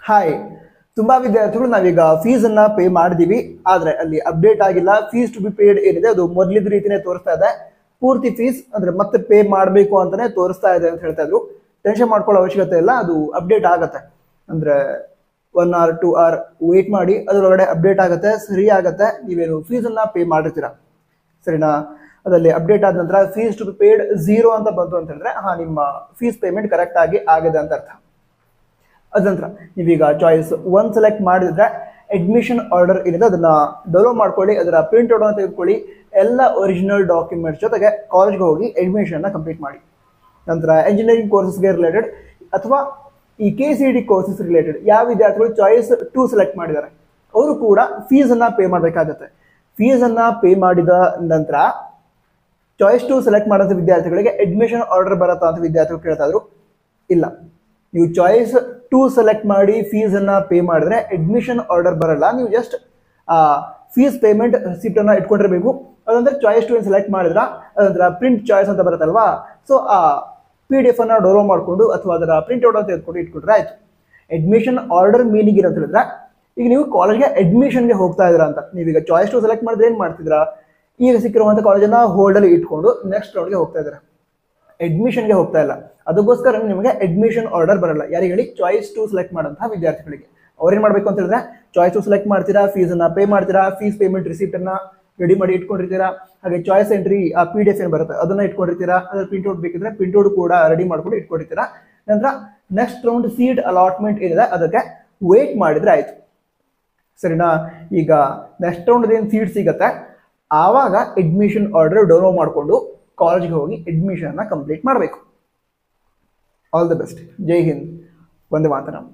Hi, ತುಂಬಾ ವಿದ್ಯಾರ್ಥಿಗಳು ನಾವೀಗ ಫೀಸನ್ನ ಪೇ ಮಾಡಿದೀವಿ, ಆದ್ರೆ ಅಲ್ಲಿ ಅಪ್ಡೇಟ್ ಆಗಿಲ್ಲ. ಫೀಸ್ ಟು ಬಿ ಪೇಡ್ ಏನಿದೆ ಅದು ಮೊದಲಿದ್ದ ರೀತಿನೇ ತೋರಿಸ್ತಾ ಇದೆ. ಪೂರ್ತಿ ಫೀಸ್ ಅಂದ್ರೆ ಮತ್ತೆ ಪೇ ಮಾಡಬೇಕು ಅಂತಾನೆ ತೋರಿಸ್ತಾ ಇದೆ ಅಂತ ಹೇಳ್ತಾ ಇದ್ರು. ಟೆನ್ಷನ್ ಮಾಡ್ಕೊಳ್ಳೋ ಅವಶ್ಯಕತೆ ಇಲ್ಲ, ಅದು ಅಪ್ಡೇಟ್ ಆಗತ್ತೆ. ಅಂದ್ರೆ 1 hour 2 hour ವೇಟ್ ಮಾಡಿ, ಅದರೊಳಗಡೆ ಅಪ್ಡೇಟ್ ಆಗುತ್ತೆ, ಸರಿ ಆಗತ್ತೆ. ನೀವೇನು ಫೀಸನ್ನ ಪೇ ಮಾಡಿರ್ತೀರಾ, ಸರಿನಾ? ಅದರಲ್ಲಿ ಅಪ್ಡೇಟ್ ಆದ ನಂತರ ಫೀಸ್ ಟು ಬಿ ಪೇಡ್ 0 ಅಂತ ಬಂತು ಅಂತ ಹೇಳಿದ್ರೆ ನಿಮ್ಮ ಫೀಸ್ ಪೇಮೆಂಟ್ ಕರೆಕ್ಟ್ ಆಗಿ ಆಗಿದೆ ಅಂತ ಅರ್ಥ. ಅದ ನಂತರ ನೀವೀಗ ಚಾಯ್ಸ್ 1 ಸೆಲೆಕ್ಟ್ ಮಾಡಿದ್ರೆ ಅಡ್ಮಿಷನ್ ಆರ್ಡರ್ ಏನಿದೆ ಅದನ್ನ ಡೌನ್ಲೋಡ್ ಮಾಡ್ಕೊಳ್ಳಿ, ಅದರ ಪ್ರಿಂಟ್ ಔಟ್ ಅನ್ನು ತೆಗೆದುಕೊಳ್ಳಿ, ಎಲ್ಲ ಒರಿಜಿನಲ್ ಡಾಕ್ಯುಮೆಂಟ್ಸ್ ಜೊತೆಗೆ ಕಾಲೇಜ್ಗೆ ಹೋಗಿ ಅಡ್ಮಿಷನ್ ಕಂಪ್ಲೀಟ್ ಮಾಡಿ. ನಂತರ ಎಂಜಿನಿಯರಿಂಗ್ ಕೋರ್ಸಸ್ಗೆ ರಿಲೇಟೆಡ್ ಅಥವಾ ಈ KCD ಕೋರ್ಸಸ್ ರಿಲೇಟೆಡ್ ಯಾವ ವಿದ್ಯಾರ್ಥಿಗಳು ಚಾಯ್ಸ್ 2 ಸೆಲೆಕ್ಟ್ ಮಾಡಿದ್ದಾರೆ ಅವರು ಕೂಡ ಫೀಸನ್ನ ಪೇ ಮಾಡಬೇಕಾಗತ್ತೆ. ಫೀಸನ್ನ ಪೇ ಮಾಡಿದ ನಂತರ ಚಾಯ್ಸ್ 2 ಸೆಲೆಕ್ಟ್ ಮಾಡೋಂಥ ವಿದ್ಯಾರ್ಥಿಗಳಿಗೆ ಅಡ್ಮಿಷನ್ ಆರ್ಡರ್ ಬರುತ್ತಾ ಅಂತ ವಿದ್ಯಾರ್ಥಿಗಳು ಕೇಳ್ತಾ ಇದ್ರು. ಇಲ್ಲ, ನೀವು ಚಾಯ್ಸ್ 2 ಸೆಲೆಕ್ಟ್ ಮಾಡಿ ಫೀಸನ್ನ ಪೇ ಮಾಡಿದ್ರೆ ಅಡ್ಮಿಷನ್ ಆರ್ಡರ್ ಬರಲ್ಲ. ನೀವು ಜಸ್ಟ್ ಫೀಸ್ ಪೇಮೆಂಟ್ ರಿಸಿಪ್ಟ್ ಅನ್ನ ಇಟ್ಕೊಂಡಿರಬೇಕು. ಅದಂದ್ರೆ ಚಾಯ್ಸ್ 2 ಸೆಲೆಕ್ಟ್ ಮಾಡಿದ್ರ ಅದಂತರ ಪ್ರಿಂಟ್ ಚಾಯ್ಸ್ ಅಂತ ಬರುತ್ತಲ್ವಾ, ಸೊ ಆ PDF ಅನ್ನ ಡೌನ್ಲೋಡ್ ಮಾಡಿಕೊಂಡು ಅಥವಾ ಅದರ ಪ್ರಿಂಟ್ ಔಟ್ ಅಂತ ತೆಗೆದುಕೊಂಡು ಇಟ್ಕೊಂಡ್ರೆ ಆಯ್ತು. ಅಡ್ಮಿಷನ್ ಆರ್ಡರ್ ಮೀನಿಂಗ್ ಏನಂತ ಹೇಳಿದ್ರೆ, ಈಗ ನೀವು ಕಾಲೇಜ್ಗೆ ಅಡ್ಮಿಷನ್ಗೆ ಹೋಗ್ತಾ ಇದ್ದೀರಾ ಅಂತ. ನೀವೀಗ ಚಾಯ್ಸ್ 2 ಸೆಲೆಕ್ಟ್ ಮಾಡಿದ್ರೆ ಏನ್ ಮಾಡ್ತಿದ್ರಾ, ಈಗ ಸಿಕ್ಕಿರುವಂಥ ಕಾಲೇಜನ್ನ ಹೋಲ್ಡಲ್ಲಿ ಇಟ್ಕೊಂಡು ನೆಕ್ಸ್ಟ್ ರೌಂಡ್ಗೆ ಹೋಗ್ತಾ ಇದ್ದಾರೆ, ಅಡ್ಮಿಷನ್ಗೆ ಹೋಗ್ತಾ ಇಲ್ಲ. ಅದಕ್ಕೋಸ್ಕರ ನಿಮಗೆ ಅಡ್ಮಿಷನ್ ಆರ್ಡರ್ ಬರಲ್ಲ. ಯಾರಿಗೆ ಹೇಳಿ? ಚಾಯ್ಸ್ 2 ಸೆಲೆಕ್ಟ್ ಮಾಡುವಂತಹ ವಿದ್ಯಾರ್ಥಿಗಳಿಗೆ. ಅವ್ರೇನ್ ಮಾಡಬೇಕು ಅಂತ ಹೇಳಿದ್ರೆ ಚಾಯ್ಸ್ 2 ಸೆಲೆಕ್ಟ್ ಮಾಡ್ತೀರಾ, ಫೀಸನ್ನ ಪೇ ಮಾಡ್ತೀರಾ, ಫೀಸ್ ಪೇಮೆಂಟ್ ರಿಸಿಪ್ಟ್ ಅನ್ನ ರೆಡಿ ಮಾಡಿ ಇಟ್ಕೊಂಡಿರ್ತೀರಾ, ಹಾಗೆ ಚಾಯ್ಸ್ ಎಂಟ್ರಿ ಆ PDF ಏನ್ ಬರುತ್ತೆ ಅದನ್ನ ಇಟ್ಕೊಂಡಿರ್ತೀರಾ, ಅದ್ರ ಪ್ರಿಂಟ್ ಔಟ್ ಬೇಕಿದ್ರೆ ಪ್ರಿಂಟ್ ಔಟ್ ಕೂಡ ರೆಡಿ ಮಾಡ್ಕೊಂಡು ಇಟ್ಕೊಂಡಿರ್ತೀರಾ. ನಂತರ ನೆಕ್ಸ್ಟ್ ರೌಂಡ್ ಸೀಟ್ ಅಲಾಟ್ಮೆಂಟ್ ಏನಿದೆ ಅದಕ್ಕೆ ವೇಟ್ ಮಾಡಿದ್ರೆ ಆಯ್ತು, ಸರಿನಾ? ಈಗ ನೆಕ್ಸ್ಟ್ ರೌಂಡ್ ಏನು ಸೀಟ್ ಸಿಗತ್ತೆ ಆವಾಗ ಅಡ್ಮಿಷನ್ ಆರ್ಡರ್ ಡೌನ್ಲೋಡ್ ಮಾಡಿಕೊಂಡು ಕಾಲೇಜ್ಗೆ ಹೋಗಿ ಅಡ್ಮಿಷನ್ ಕಂಪ್ಲೀಟ್ ಮಾಡಬೇಕು. All the best. ಜೈ ಹಿಂದ್, ವಂದೇ ಮಾತರಂ.